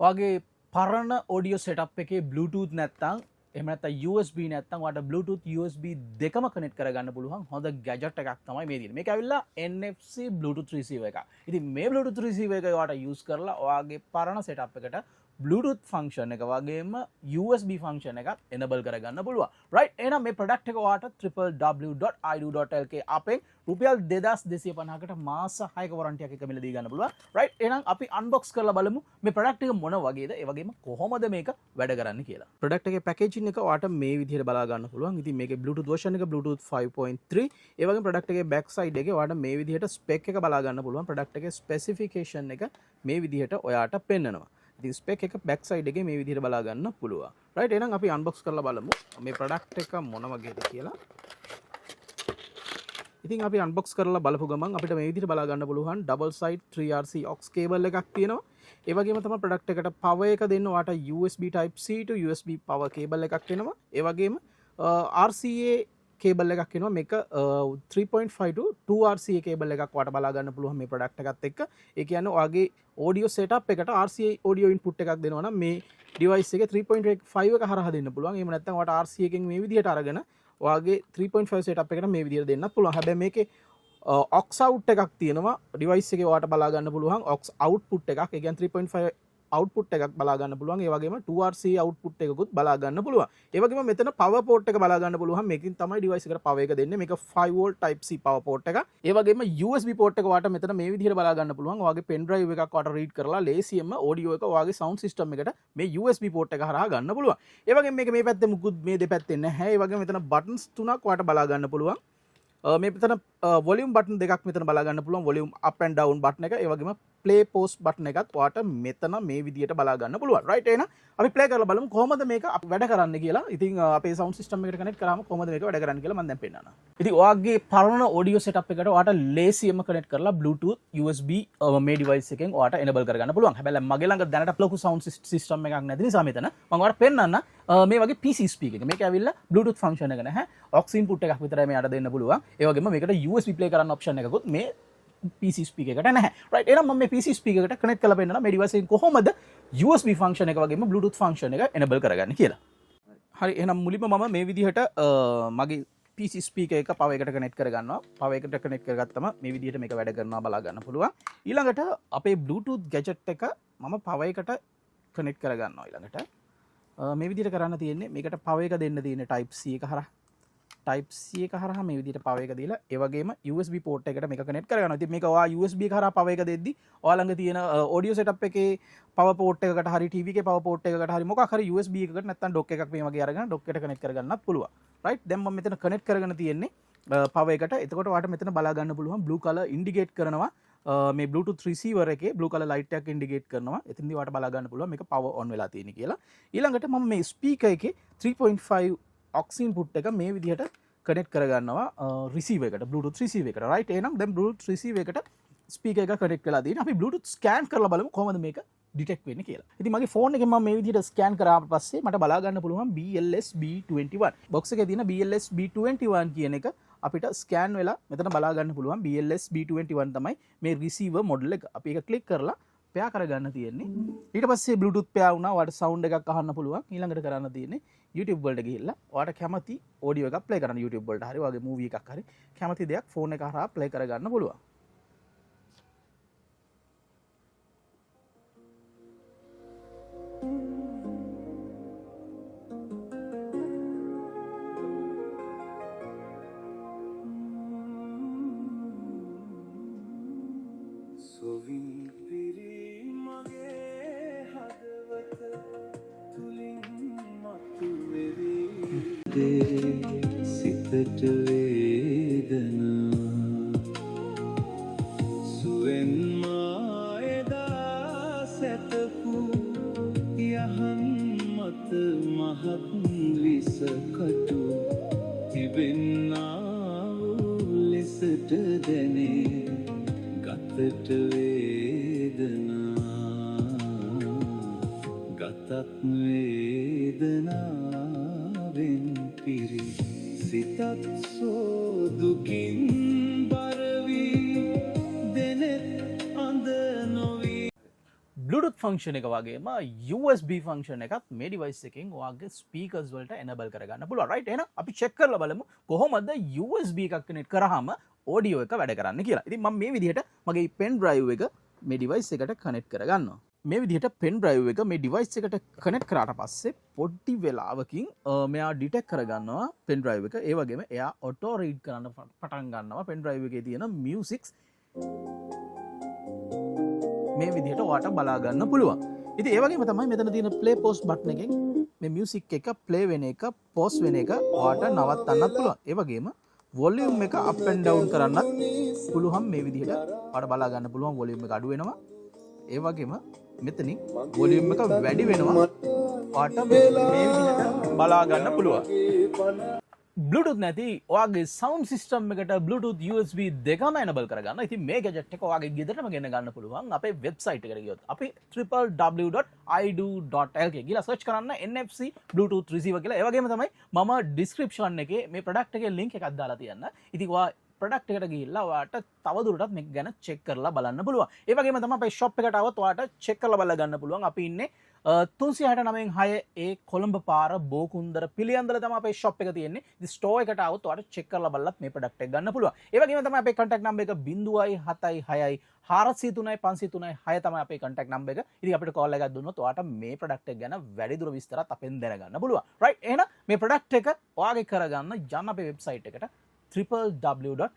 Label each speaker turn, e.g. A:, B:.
A: ඔයාගේ පරණ audio setup එකේ Bluetooth නැත්තම් එහෙම නැත්නම් USB නැත්තම් ඔයාලට Bluetooth USB දෙකම කනෙක්ට් කරගන්න පුළුවන් හොඳ ගැජට් එකක් තමයි මේ තියෙන්නේ. මේක ඇවිල්ලා NFC Bluetooth receiver එකක්. ඉතින් මේ Bluetooth receiver එක ඔයාලට use කරලා ඔයාගේ පරණ සෙටප් එකට Bluetooth function එක වගේම USB function එකත් enable කරගන්න පුළුවන්. right? එහෙනම් මේ product එක ඔයාලට www.ido.lk අපෙන් රුපියල් 2250කට මාස 6ක warranty එකක් එක මිල දී ගන්න පුළුවන්. right? එහෙනම් අපි unbox කරලා බලමු මේ product එක මොන වගේද ඒ වගේම කොහොමද මේක වැඩ කරන්නේ කියලා. product එකේ packaging එක ඔයාලට මේ විදිහට බලා ගන්න පුළුවන්. ඉතින් මේකේ Bluetooth version එක Bluetooth 5.3. ඒ වගේම product එකේ back side එකේ ඔයාලට මේ විදිහට spec එක බලා ගන්න පුළුවන්. product එකේ specification එක මේ විදිහට ඔයාලට පෙන්නනවා. ඉතින් ස්පෙක් එක බෑක් සයිඩ් එකේ මේ විදිහට බලා ගන්න පුළුවන්. රයිට් එහෙනම් අපි අන්බොක්ස් කරලා බලමු මේ ප්‍රොඩක්ට් එක මොන වගේද කියලා. ඉතින් අපි අන්බොක්ස් කරලා බලපු ගමන් අපිට මේ විදිහට බලා ගන්න පුළුවන් double side 3RC aux cable එකක් තියෙනවා. ඒ වගේම තමයි ප්‍රොඩක්ට් එකට power එක දෙන්න ඔයාට USB type C to USB power cable එකක් එනවා. ඒ වගේම RCA කේබල් එකක් එනවා. මේක 3.5 to 2RCA කේබල් එකක් ඔයාලට බලා ගන්න පුළුවන් මේ ප්‍රොඩක්ට් එකත් එක්ක. ඒ කියන්නේ ඔයාගේ audio setup එකට RCA audio input එකක් දෙනවා නම් මේ device එකේ 3.5 එක හරහා දෙන්න පුළුවන්. එහෙම නැත්නම් ඔයාලට RCA එකෙන් මේ විදිහට අරගෙන ඔයාගේ 3.5 setup එකට මේ විදිහට දෙන්නත් පුළුවන්. හැබැයි මේකේ aux out එකක් තියෙනවා. device එකේ ඔයාලට බලා ගන්න පුළුවන් aux output එකක්. ඒ කියන්නේ 3.5 output එකක් බලා ගන්න පුළුවන්. ඒ වගේම 2RC output එකකුත් බලා ගන්න පුළුවන්. ඒ වගේම මෙතන power port එක බලා ගන්න පුළුවන්. මේකෙන් තමයි device එකට power එක දෙන්නේ. මේක 5 volt type C power port එක. ඒ වගේම USB port එක ඔයාලට මෙතන මේ විදිහට බලා ගන්න පුළුවන්. ඔයාගේ pen drive එකක් ඔයාලට read කරලා ලේසියෙන්ම audio එක ඔයාගේ sound system එකට මේ USB port එක හරහා ගන්න පුළුවන්. ඒ වගේම මේක මේ පැත්තේ මුකුත් මේ දෙපැත්තේ නැහැ. ඒ වගේම මෙතන buttons තුනක් ඔයාලට බලා ගන්න පුළුවන්. මේ මෙතන volume button දෙකක් මෙතන බලා ගන්න පුළුවන්. volume up and down button එක. ඒ වගේම play pause button එකත් ඔයාලට මෙතන මේ විදියට බලා ගන්න පුළුවන්. right එහෙනම් අපි play කරලා බලමු කොහොමද මේක අපි වැඩ කරන්නේ කියලා. ඉතින් අපේ sound system එකට connect කරාම කොහොමද මේක වැඩ කරන්නේ කියලා මම දැන් පෙන්නනවා. ඉතින් ඔයාගේ පරණ audio setup එකට ඔයාලට ලේසියෙන්ම connect කරලා Bluetooth USB මේ device එකෙන් ඔයාලට enable කරගන්න පුළුවන්. හැබැයි මගේ ළඟ දැනට ලොකු sound system එකක් නැති නිසා මෙතන මම ඔයාලට පෙන්නන්න මේ වගේ PC speaker එක. මේක ඇවිල්ලා Bluetooth function එක නැහැ. aux input එකක් විතරයි මෙයාට දෙන්න පුළුවන්. ඒ වගේම මේකට USB play කරන්න option එකකුත් මේ PC speaker එකට නැහැ. right එහෙනම් මම මේ PC speaker එකට connect කරලා පෙන්නනවා මේ device එකෙන් කොහොමද USB function එක වගේම Bluetooth function එක enable කරගන්නේ කියලා. හරි එහෙනම් මුලින්ම මම මේ විදිහට මගේ PC speaker එක power එකට connect කරගන්නවා. power එකට connect කරගත්තම මේ විදිහට මේක වැඩ කරනවා බලා ගන්න පුළුවන්. ඊළඟට අපේ Bluetooth gadget එක මම power එකට connect කරගන්නවා ඊළඟට. මේ විදිහට කරන්න තියෙන්නේ මේකට power එක දෙන්න තියෙන්නේ type C එක හරහා type C එක හරහා මේ විදිහට power එක දීලා ඒ වගේම USB port එකට මේක connect කරගන්නවා. ඉතින් මේක ඔයා USB එක හරහා power එක දෙද්දි ඔයා ළඟ තියෙන audio setup එකේ power port එකකට හරි TV එකේ power port එකකට හරි මොකක් හරි USB එකකට නැත්නම් dock එකක් මේ වගේ අරගෙන dock එකට connect කරගන්නත් පුළුවන්. right දැන් මම මෙතන connect කරගෙන තියෙන්නේ power එකට. එතකොට ඔයාලට මෙතන බලා ගන්න පුළුවන් blue color indicate කරනවා මේ Bluetooth receiver එකේ blue color light එකක් indicate කරනවා. එතනදී ඔයාලට බලා ගන්න පුළුවන් මේක power on වෙලා තියෙන්නේ කියලා. ඊළඟට මම මේ speaker එකේ 3.5 aux input එක මේ විදිහට connect කරගන්නවා receiver එකට Bluetooth receiver එකට. right එහෙනම් දැන් Bluetooth receiver එකට speaker එක connect වෙලා තියෙනවා. අපි Bluetooth scan කරලා බලමු කොහොමද මේක detect වෙන්නේ කියලා. ඉතින් මගේ phone එකෙන් මම මේ විදිහට scan කරාට පස්සේ මට බලා ගන්න පුළුවන් BLS B21. box එකේ තියෙන BLS B21 කියන එක අපිට scan වෙලා මෙතන බලා ගන්න පුළුවන් BLS B21 තමයි මේ receiver model එක. අපි ඒක click කරලා pair කරගන්න තියෙන්නේ. ඊට පස්සේ Bluetooth pair වුණා. ඔයාලට sound එකක් අහන්න පුළුවන්. ඊළඟට කරන්න තියෙන්නේ YouTube වලට ගිහිල්ලා ඔයාලට කැමති audio එකක් play කරන්න YouTube වලට හරි වගේ movie එකක් හරි කැමති දෙයක් phone එක හරහා play කරගන්න පුළුවන්.
B: සිතට වේදනා සුවෙන් මායදා සැතපු යහන් මත මහත් විසකටු තිබෙන්නා වූ ලෙසට දැනේ ගතට වේදනා ගතත් වේදනාවෙන් පිරි සිතත් සෝදුකින් බරවී දෙනෙත් අඳ නොවී
A: Bluetooth ෆන්ක්ෂන් එක වගේම USB ෆන්ක්ෂන් එකත් මේ ඩිවයිස් එකෙන් ඔයාගේ ස්පීකර්ස් වලට එනබල් කරගන්න පුළුවන්. රයිට්. එහෙනම් අපි චෙක් කරලා බලමු කොහොමද USB එකක් කනෙක්ට් කරාම ඔඩියෝ එක වැඩ කරන්න කියලා. ඉතින් මම මේ විදිහට මගේ පෙන් ඩ්‍රයිව් එක මේ ඩිවයිස් එකට කනෙක්ට් කරගන්නවා. මේ විදිහට පෙන් ඩ්‍රයිව් එක මේ ඩිවයිස් එකට කනෙක්ට් කරාට පස්සේ පොඩි වෙලාවකින් මෙයා ඩිටෙක්ට් කරගන්නවා පෙන් ඩ්‍රයිව් එක. ඒ වගේම එයා ඔටෝ රීඩ් කරන්න පටන් ගන්නවා පෙන් ඩ්‍රයිව් එකේ තියෙන මියුසික්ස් මේ විදිහට ඔයාට බලා ගන්න පුළුවන්. ඉතින් ඒ වගේම තමයි මෙතන තියෙන play pause button එකෙන් මේ music එක play වෙන එක pause වෙන එක ඔයාට නවත්තන්නත් පුළුවන්. ඒ වගේම volume එක up and down කරන්නත් පුළුවන්. මේ විදිහට ඔයාට බලා ගන්න පුළුවන් volume එක අඩු වෙනවා. ඒ වගේම මෙතනින් volume එක වැඩි වෙනවා. ඔයාට මේ විදිහට බලා ගන්න පුළුවන්. Bluetooth නැති ඔයාගේ sound system එකට Bluetooth USB දෙකම enable කරගන්න. ඉතින් මේ gadget එක ඔයාගේ ගෙදරටම ගෙන්න ගන්න පුළුවන් අපේ website එකට ගියොත්. අපි www.ido.lk ගිහලා search කරන්න NFC Bluetooth receiver කියලා. ඒ වගේම තමයි මම description එකේ මේ product එකේ link එකක් දාලා තියන්න. ඉතින් ඔයා product එකට ගිහිල්ලා ඔයාට තවදුරටත් මේක ගැන check කරලා බලන්න පුළුවන්. ඒ වගේම තමයි අපේ shop එකට આવොත් ඔයාට check කරලා බලලා ගන්න පුළුවන්. අපි ඉන්නේ 369 ඒ කොළඹ පාර බෝකුන්දර පිළියන්දල තමයි අපේ shop එක තියෙන්නේ. ඉතින් store එකට આવොත් ඔයාලට check කරලා බලලත් මේ product එක ගන්න පුළුවන්. ඒ වගේම තමයි අපේ contact number එක 076 403 503 6 තමයි අපේ contact number එක. ඉතින් අපිට call එකක් දුන්නොත් ඔයාට මේ product එක ගැන වැඩිදුර විස්තරات අපෙන් දැනගන්න පුළුවන්. right. එහෙනම් මේ product එක ඔයාගේ කරගන්න යන්න අපේ website එකට www.ido.lk